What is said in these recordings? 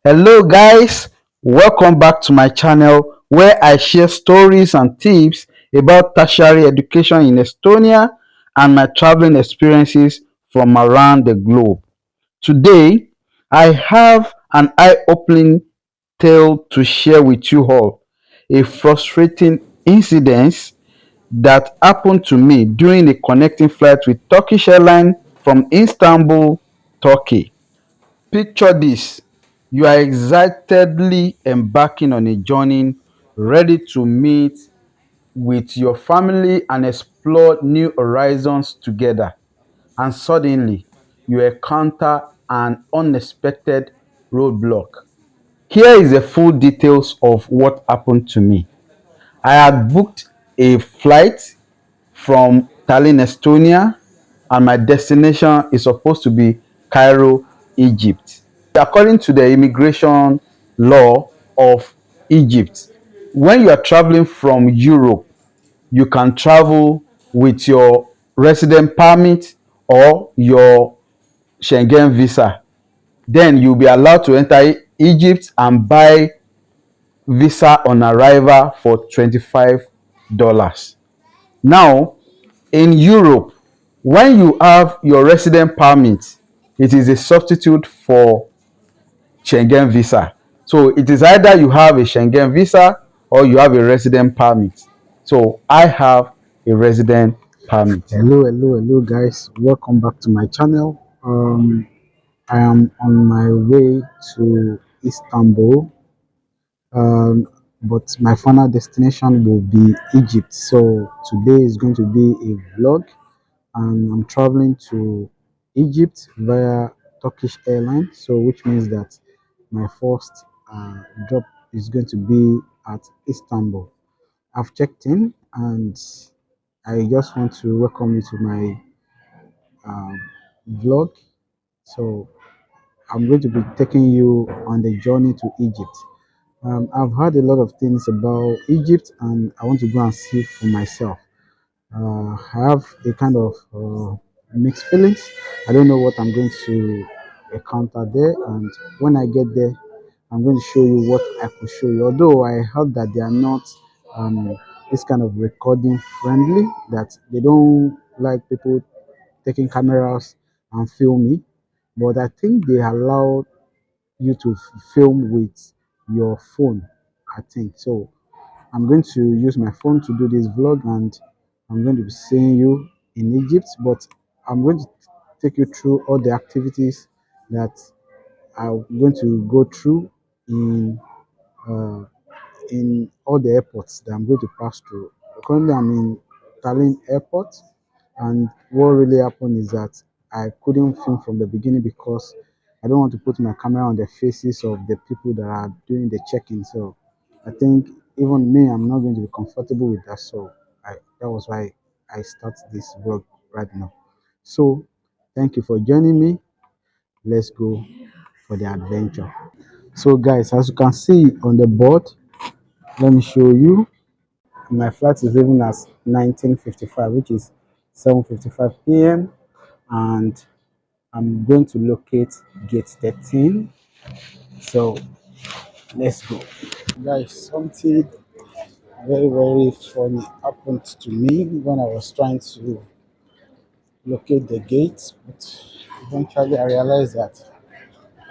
Hello guys, welcome back to my channel where I share stories and tips about tertiary education in Estonia and my traveling experiences from around the globe. Today, I have an eye-opening tale to share with you all, a frustrating incident that happened to me during a connecting flight with Turkish Airlines from Istanbul, Turkey. Picture this: you are excitedly embarking on a journey, ready to meet with your family and explore new horizons together. And suddenly, you encounter an unexpected roadblock. Here is the full details of what happened to me. I had booked a flight from Tallinn, Estonia, and my destination is supposed to be Cairo, Egypt. According to the immigration law of Egypt, when you are traveling from Europe, you can travel with your resident permit or your Schengen visa. Then you'll be allowed to enter Egypt and buy visa on arrival for $25. Now, in Europe, when you have your resident permit, it is a substitute for Schengen visa. So it is either you have a Schengen visa or you have a resident permit. So I have a resident permit. Hello, guys. Welcome back to my channel. I am on my way to Istanbul, um, but my final destination will be Egypt. So today is going to be a vlog, and I'm traveling to Egypt via Turkish Airlines. So which means that my first drop is going to be at Istanbul. I've checked in, and I just want to welcome you to my um, vlog. So I'm going to be taking you on the journey to Egypt. I've heard a lot of things about Egypt, and I want to go and see for myself. I have a kind of mixed feelings. I don't know what I'm going to encounter there, and when I get there, I'm going to show you what I could show you. Although I heard that they are not um, this kind of recording friendly, that they don't like people taking cameras and filming, but I think they allow you to film with your phone. I think so. I'm going to use my phone to do this vlog, and I'm going to be seeing you in Egypt, but I'm going to take you through all the activities that I'm going to go through in uh, in all the airports that I'm going to pass through. Currently, I'm in Tallinn Airport, and what really happened is that I couldn't film from the beginning because I don't want to put my camera on the faces of the people that are doing the check-in. So I think even me, I'm not going to be comfortable with that. So that was why I start this vlog right now. So thank you for joining me. Let's go for the adventure. So guys, as you can see on the board, let me show you. My flight is leaving at 19:55, which is 7:55 p.m. and I'm going to locate gate 13. So let's go. Guys, something very funny happened to me when I was trying to locate the gate, but eventually I realized that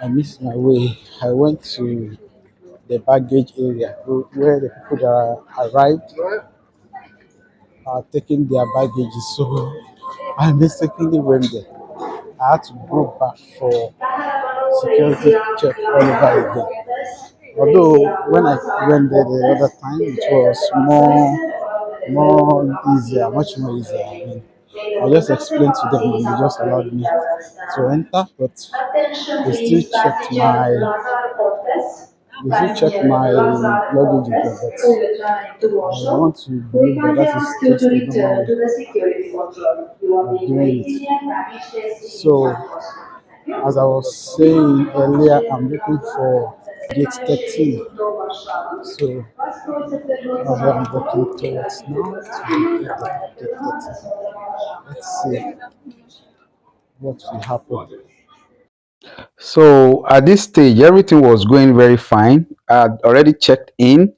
I missed my way. I went to the baggage area where the people that arrived are taking their baggage. So I mistakenly went there. I had to go back for security check all over again. Although when I went there the other time, it was more easier, much more easier. I mean, I just explained to them and they just allowed me to enter, but they still checked my luggage again. But I want to believe that that is just the normal way of doing it. So as I was saying earlier, I'm looking for gate 13. So that's what I'm working towards now to get the gate 13. Let's see what will happen. So at this stage, everything was going very fine. I'd already checked in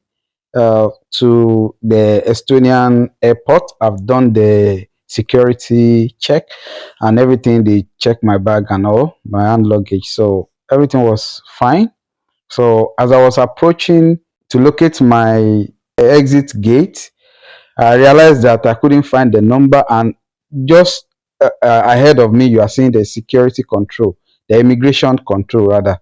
to the Estonian airport. I've done the security check and everything. They checked my bag and all, my hand luggage. So everything was fine. So as I was approaching to locate my exit gate, I realized that I couldn't find the number, and just ahead of me, you are seeing the security control, the immigration control rather.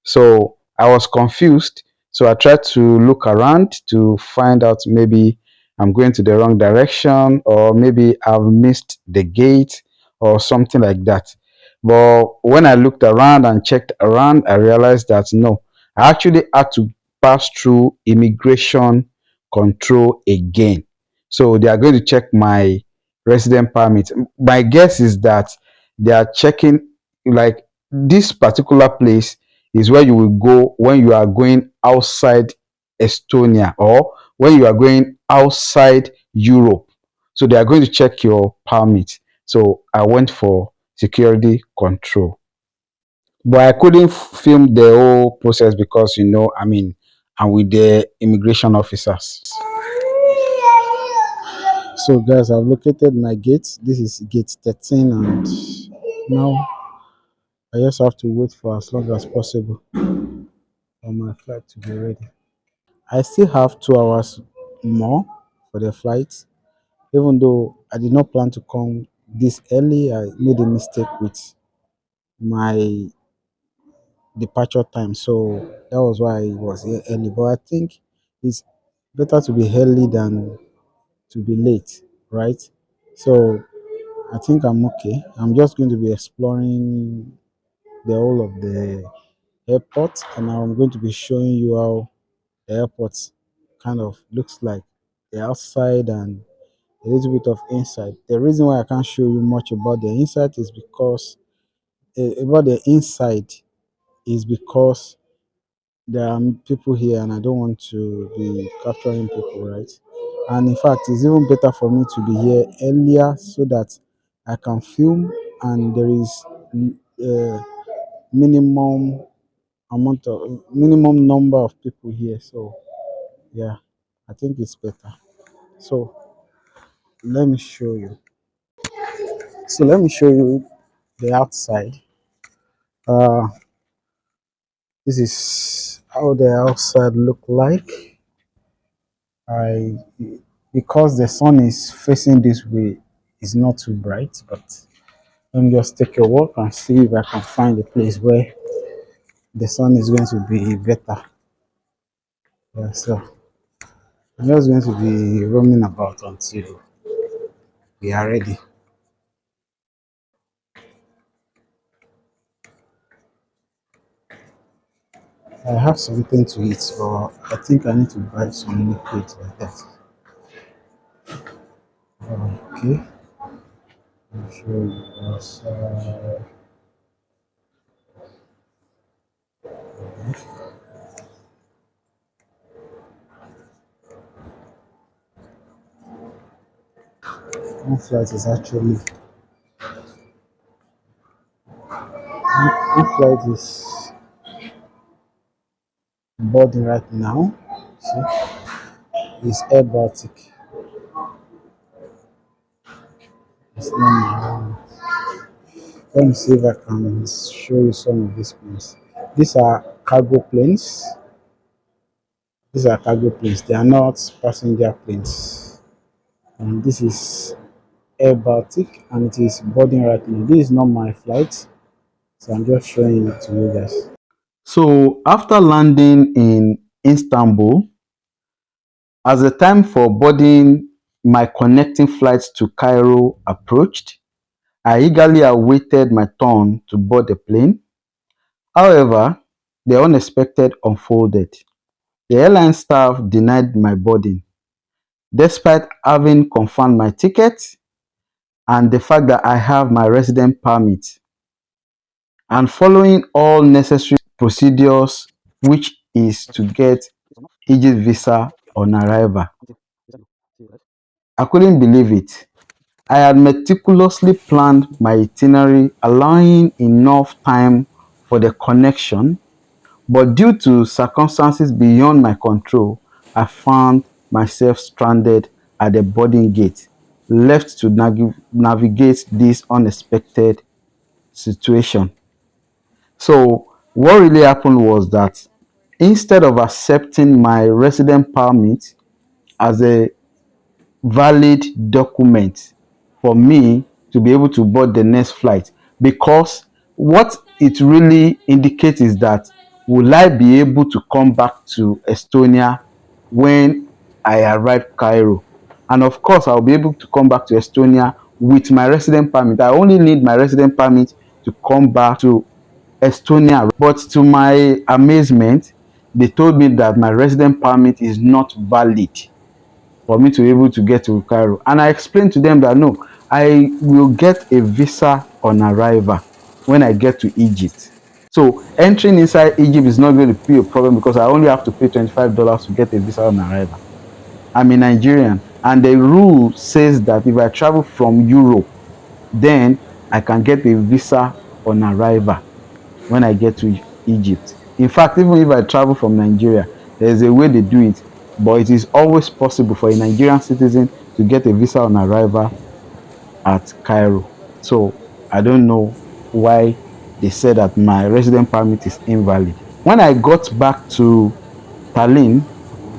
So I was confused. So I tried to look around to find out maybe I'm going to the wrong direction, or maybe I've missed the gate or something like that. But when I looked around and checked around, I realized that no, I actually had to pass through immigration control again. So they are going to check my resident permit. My guess is that they are checking, like, this particular place is where you will go when you are going outside Estonia, or when you are going outside Europe. So they are going to check your permit. So I went for security control. But I couldn't film the whole process because, I'm with the immigration officers. So guys, I've located my gate. This is gate 13, and now I just have to wait for as long as possible for my flight to be ready. I still have 2 hours more for the flight. Even though I did not plan to come this early, I made a mistake with my departure time. So that was why I was here early. But I think it's better to be early than to be late, right? So I think I'm okay. I'm just going to be exploring the whole of the airport, and I'm going to be showing you how the airport kind of looks like, the outside and a little bit of inside. The reason why I can't show you much about the inside is because about the inside is because there are people here and I don't want to be capturing people, right? And in fact, it's even better for me to be here earlier so that I can film, and there is minimum minimum number of people here. So yeah, I think it's better. So let me show you. So let me show you the outside. Uh, this is how the outside look like. I Because the sun is facing this way, it's not too bright, but let me just take a walk and see if I can find a place where the sun is going to be better. Yeah, so I'm just going to be roaming about until we are ready. I have something to eat, but I think I need to buy some liquid like that. Okay, I'll show you outside. One flight is actually one flight is boarding right now. See, it's Air Baltic. It's not my own. Let me see if I can show you some of these planes. These are cargo planes. These are cargo planes. They are not passenger planes. And this is Air Baltic, and it is boarding right now. This is not my flight, so I'm just showing it to you guys. So after landing in Istanbul, as the time for boarding my connecting flights to Cairo approached, I eagerly awaited my turn to board the plane. However, the unexpected unfolded. The airline staff denied my boarding, despite having confirmed my ticket and the fact that I have my resident permit, and following all necessary procedures, which is to get Egypt visa on arrival. I couldn't believe it. I had meticulously planned my itinerary, allowing enough time for the connection, but due to circumstances beyond my control, I found myself stranded at the boarding gate, left to navigate this unexpected situation. So, what really happened was that instead of accepting my resident permit as a valid document for me to be able to board the next flight, because what it really indicates is that will I be able to come back to Estonia when I arrive Cairo. And of course I'll be able to come back to Estonia with my resident permit. I only need my resident permit to come back to Estonia, but to my amazement they told me that my resident permit is not valid for me to be able to get to Cairo. And I explained to them that no, I will get a visa on arrival when I get to Egypt. So entering inside Egypt is not going to be a problem because I only have to pay $25 to get a visa on arrival. I'm a Nigerian, and the rule says that if I travel from Europe, then I can get a visa on arrival when I get to Egypt. In fact, even if I travel from Nigeria, there's a way they do it, but it is always possible for a Nigerian citizen to get a visa on arrival at Cairo. So I don't know why they said that my resident permit is invalid. When I got back to Tallinn,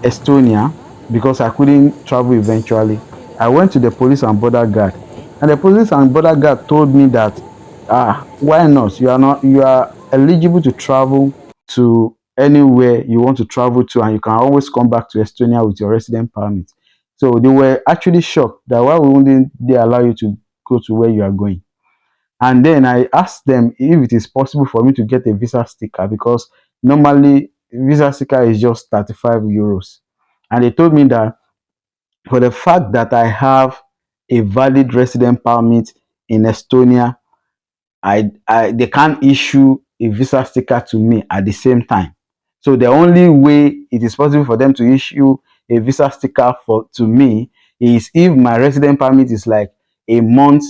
Estonia, because I couldn't travel eventually, I went to the police and border guard. And the police and border guard told me that why not? You are eligible to travel to anywhere you want to travel to, and you can always come back to Estonia with your resident permit. So they were actually shocked that why wouldn't they allow you to go to where you are going? And then I asked them if it is possible for me to get a visa sticker, because normally visa sticker is just 35 euros. And they told me that for the fact that I have a valid resident permit in Estonia, they can't issue a visa sticker to me at the same time. So the only way it is possible for them to issue a visa sticker to me is if my resident permit is like a month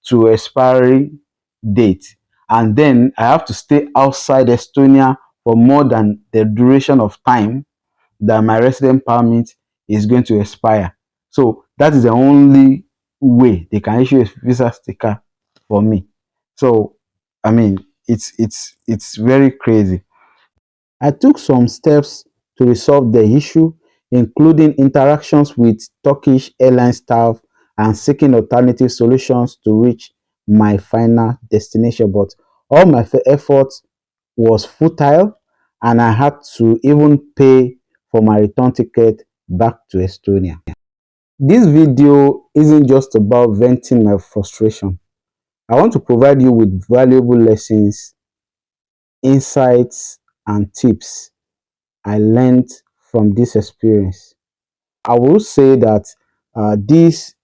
to expiry date, and then I have to stay outside Estonia for more than the duration of time that my resident permit is going to expire. So that is the only way they can issue a visa sticker for me. So I mean, it's very crazy. I took some steps to resolve the issue, including interactions with Turkish Airlines staff and seeking alternative solutions to reach my final destination. But all my efforts was futile, and I had to even pay for my return ticket back to Estonia. This video isn't just about venting my frustration. I want to provide you with valuable lessons, insights, and tips I learned from this experience. I will say that this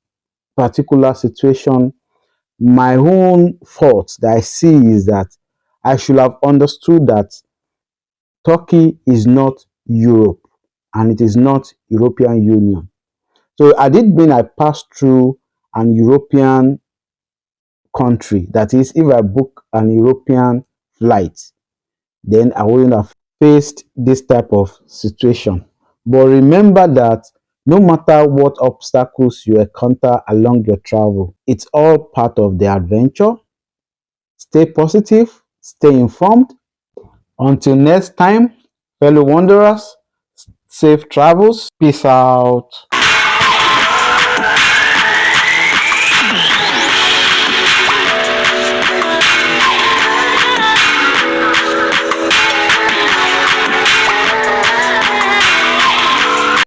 particular situation, my own fault that I see is that I should have understood that Turkey is not Europe and it is not European Union. So had it been I passed through an European country, that is, if I book an European flight, then I wouldn't have faced this type of situation. But remember that no matter what obstacles you encounter along your travel, it's all part of the adventure. Stay positive, stay informed. Until next time, fellow wanderers, safe travels. Peace out.